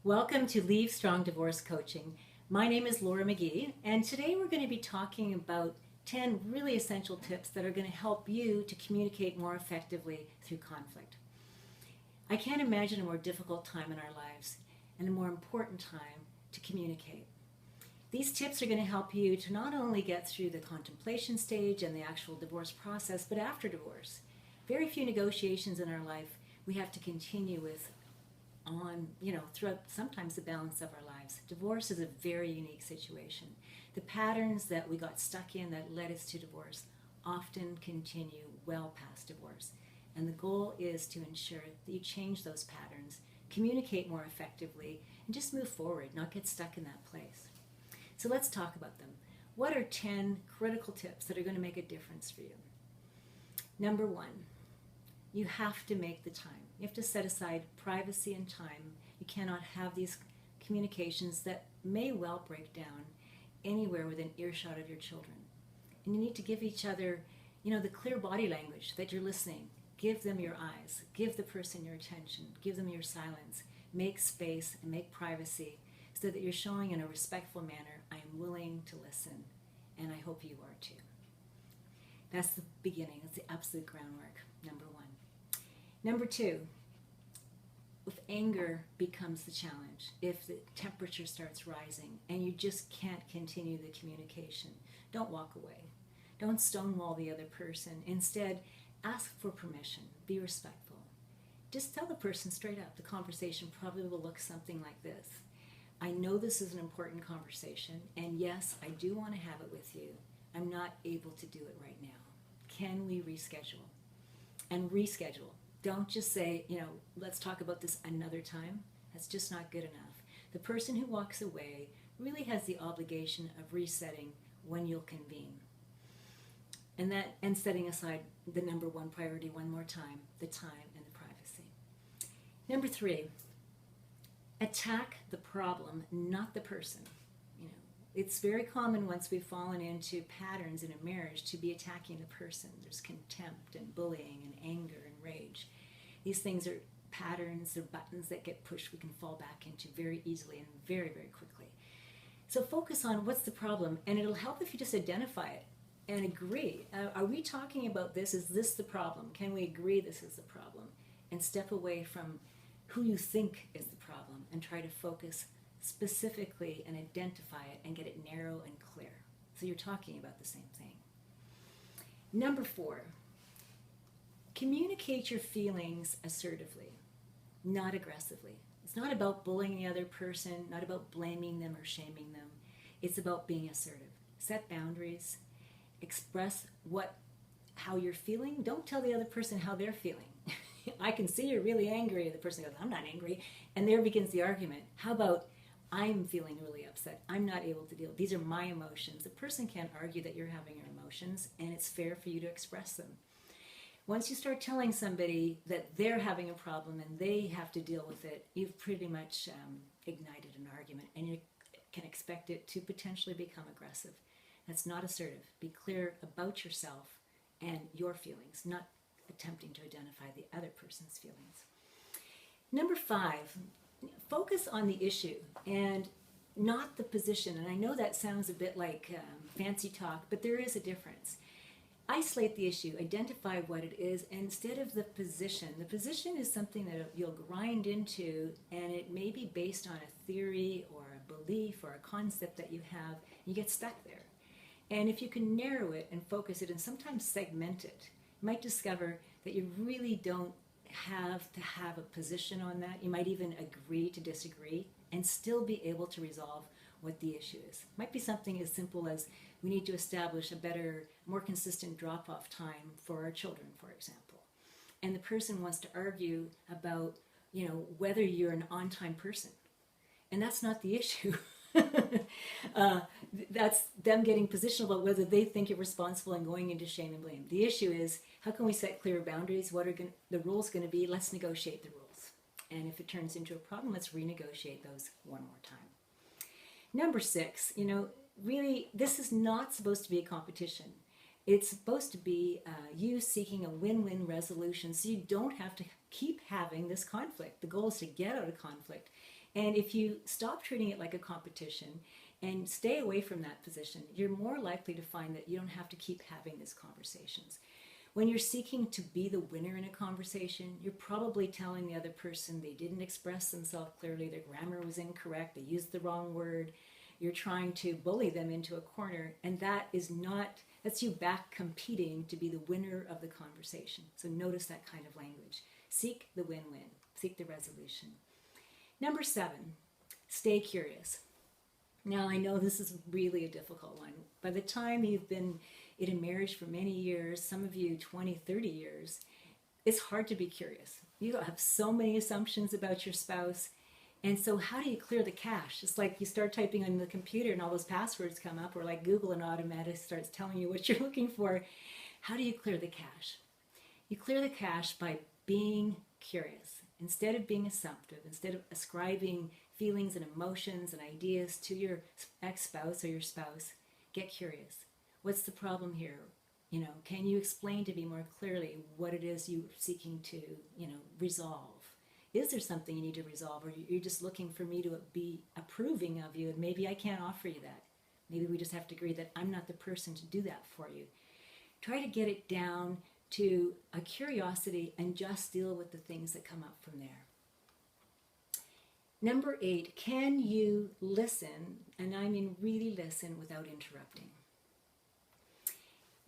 Welcome to Leave Strong Divorce Coaching. My name is Laura McGee, and today we're going to be talking about 10 really essential tips that are going to help you to communicate more effectively through conflict. I can't imagine a more difficult time in our lives and a more important time to communicate. These tips are going to help you to not only get through the contemplation stage and the actual divorce process, but after divorce. Very few negotiations in our life we have to continue with throughout sometimes the balance of our lives. Divorce is a very unique situation. The patterns that we got stuck in that led us to divorce often continue well past divorce. And the goal is to ensure that you change those patterns, communicate more effectively, and just move forward, not get stuck in that place. So let's talk about them. What are 10 critical tips that are going to make a difference for you? Number one, you have to make the time. You have to set aside privacy and time. You cannot have these communications that may well break down anywhere within earshot of your children. And you need to give each other, the clear body language that you're listening. Give them your eyes. Give the person your attention. Give them your silence. Make space and make privacy so that you're showing in a respectful manner, I am willing to listen, and I hope you are too. That's the beginning. That's the absolute groundwork, number one. Number two, if anger becomes the challenge, if the temperature starts rising and you just can't continue the communication, don't walk away. Don't stonewall the other person. Instead, ask for permission. Be respectful. Just tell the person straight up. The conversation probably will look something like this. I know this is an important conversation, and yes, I do want to have it with you. I'm not able to do it right now. Can we reschedule? And reschedule. Don't just say, let's talk about this another time. That's just not good enough. The person who walks away really has the obligation of resetting when you'll convene. And setting aside the number one priority one more time, the time and the privacy. Number three, attack the problem, not the person. It's very common once we've fallen into patterns in a marriage to be attacking the person. There's contempt and bullying and anger and rage. These things are patterns, they're buttons that get pushed we can fall back into very easily and very, very quickly. So focus on what's the problem, and it'll help if you just identify it and agree. Are we talking about this? Is this the problem? Can we agree this is the problem? And step away from who you think is the problem and try to focus specifically and identify it and get it narrow and clear. So you're talking about the same thing. Number four, communicate your feelings assertively, not aggressively. It's not about bullying the other person, not about blaming them or shaming them. It's about being assertive. Set boundaries, express how you're feeling. Don't tell the other person how they're feeling. I can see you're really angry. The person goes, I'm not angry. And there begins the argument. How about, I'm feeling really upset. I'm not able to deal. These are my emotions. The person can't argue that you're having your emotions, and it's fair for you to express them. Once you start telling somebody that they're having a problem and they have to deal with it, you've pretty much ignited an argument, and you can expect it to potentially become aggressive. That's not assertive. Be clear about yourself and your feelings, not attempting to identify the other person's feelings. Number five, focus on the issue and not the position. And I know that sounds a bit like fancy talk, but there is a difference. Isolate the issue, identify what it is, instead of the position. The position is something that you'll grind into, and it may be based on a theory or a belief or a concept that you have. You get stuck there. And if you can narrow it and focus it and sometimes segment it, you might discover that you really don't have to have a position on that. You might even agree to disagree and still be able to resolve what the issue is. It might be something as simple as we need to establish a better, more consistent drop-off time for our children, for example. And the person wants to argue about, whether you're an on-time person. And that's not the issue. That's them getting positional about whether they think you're responsible and going into shame and blame. The issue is, how can we set clear boundaries? What are the rules going to be? Let's negotiate the rules. And if it turns into a problem, let's renegotiate those one more time. Number six, really, this is not supposed to be a competition. It's supposed to be you seeking a win-win resolution so you don't have to keep having this conflict. The goal is to get out of conflict And if you stop treating it like a competition and stay away from that position, you're more likely to find that you don't have to keep having these conversations. When you're seeking to be the winner in a conversation, you're probably telling the other person they didn't express themselves clearly, their grammar was incorrect, they used the wrong word. You're trying to bully them into a corner, and that's you back competing to be the winner of the conversation. So notice that kind of language. Seek the win-win, seek the resolution. Number 7, stay curious. Now, I know this is really a difficult one. By the time you've been in a marriage for many years, some of you 20, 30 years, it's hard to be curious. You have so many assumptions about your spouse. And so how do you clear the cache? It's like you start typing on the computer and all those passwords come up, or like Google and automatically starts telling you what you're looking for. How do you clear the cache? You clear the cache by being curious. Instead of being assumptive, instead of ascribing feelings and emotions and ideas to your ex-spouse or your spouse, get curious. What's the problem here? Can you explain to me more clearly what it is you're seeking to, resolve? Is there something you need to resolve, or you're just looking for me to be approving of you, and maybe I can't offer you that? Maybe we just have to agree that I'm not the person to do that for you. Try to get it down to a curiosity and just deal with the things that come up from there. Number 8, can you listen, and I mean really listen without interrupting?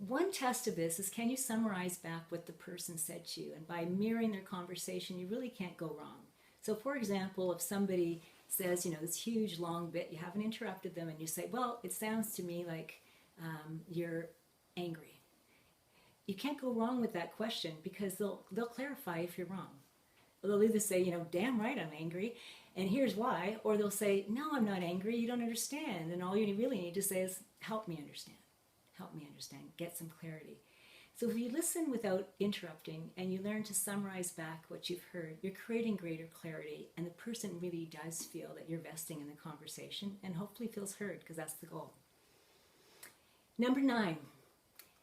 One test of this is, can you summarize back what the person said to you? And by mirroring their conversation, you really can't go wrong. So for example, if somebody says, this huge long bit, you haven't interrupted them, and you say, well, it sounds to me like you're angry. You can't go wrong with that question, because they'll clarify if you're wrong. They'll either say, damn right I'm angry, and here's why, or they'll say, no, I'm not angry, you don't understand, and all you really need to say is, help me understand. Help me understand, get some clarity. So if you listen without interrupting and you learn to summarize back what you've heard, you're creating greater clarity, and the person really does feel that you're vesting in the conversation and hopefully feels heard, because that's the goal. Number 9,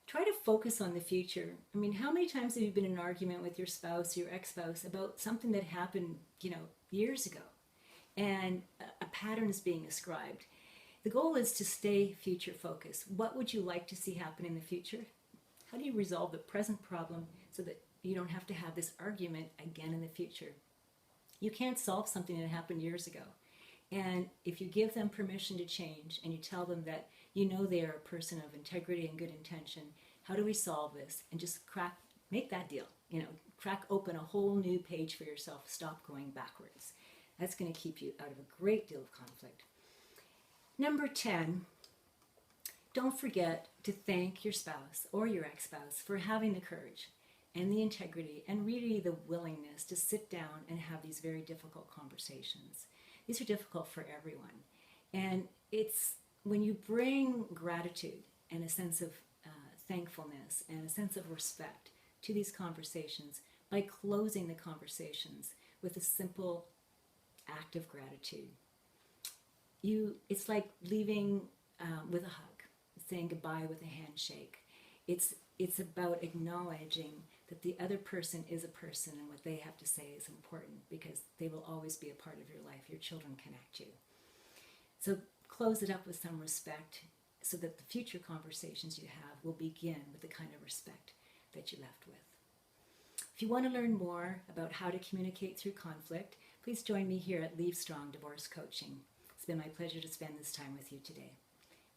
try to focus on the future. I mean, how many times have you been in an argument with your spouse, your ex-spouse, about something that happened, years ago, and a pattern is being ascribed? The goal is to stay future focused. What would you like to see happen in the future? How do you resolve the present problem so that you don't have to have this argument again in the future? You can't solve something that happened years ago. And if you give them permission to change and you tell them that they are a person of integrity and good intention, how do we solve this? And just make that deal. Crack open a whole new page for yourself. Stop going backwards. That's going to keep you out of a great deal of conflict. Number 10, don't forget to thank your spouse or your ex-spouse for having the courage and the integrity and really the willingness to sit down and have these very difficult conversations. These are difficult for everyone. And it's when you bring gratitude and a sense of thankfulness and a sense of respect to these conversations by closing the conversations with a simple act of gratitude. It's like leaving with a hug, saying goodbye with a handshake. It's about acknowledging that the other person is a person, and what they have to say is important, because they will always be a part of your life. Your children connect you. So close it up with some respect, so that the future conversations you have will begin with the kind of respect that you left with. If you want to learn more about how to communicate through conflict, please join me here at Leave Strong Divorce Coaching. It's been my pleasure to spend this time with you today.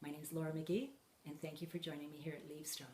My name is Laura McGee, and thank you for joining me here at Leave Strong.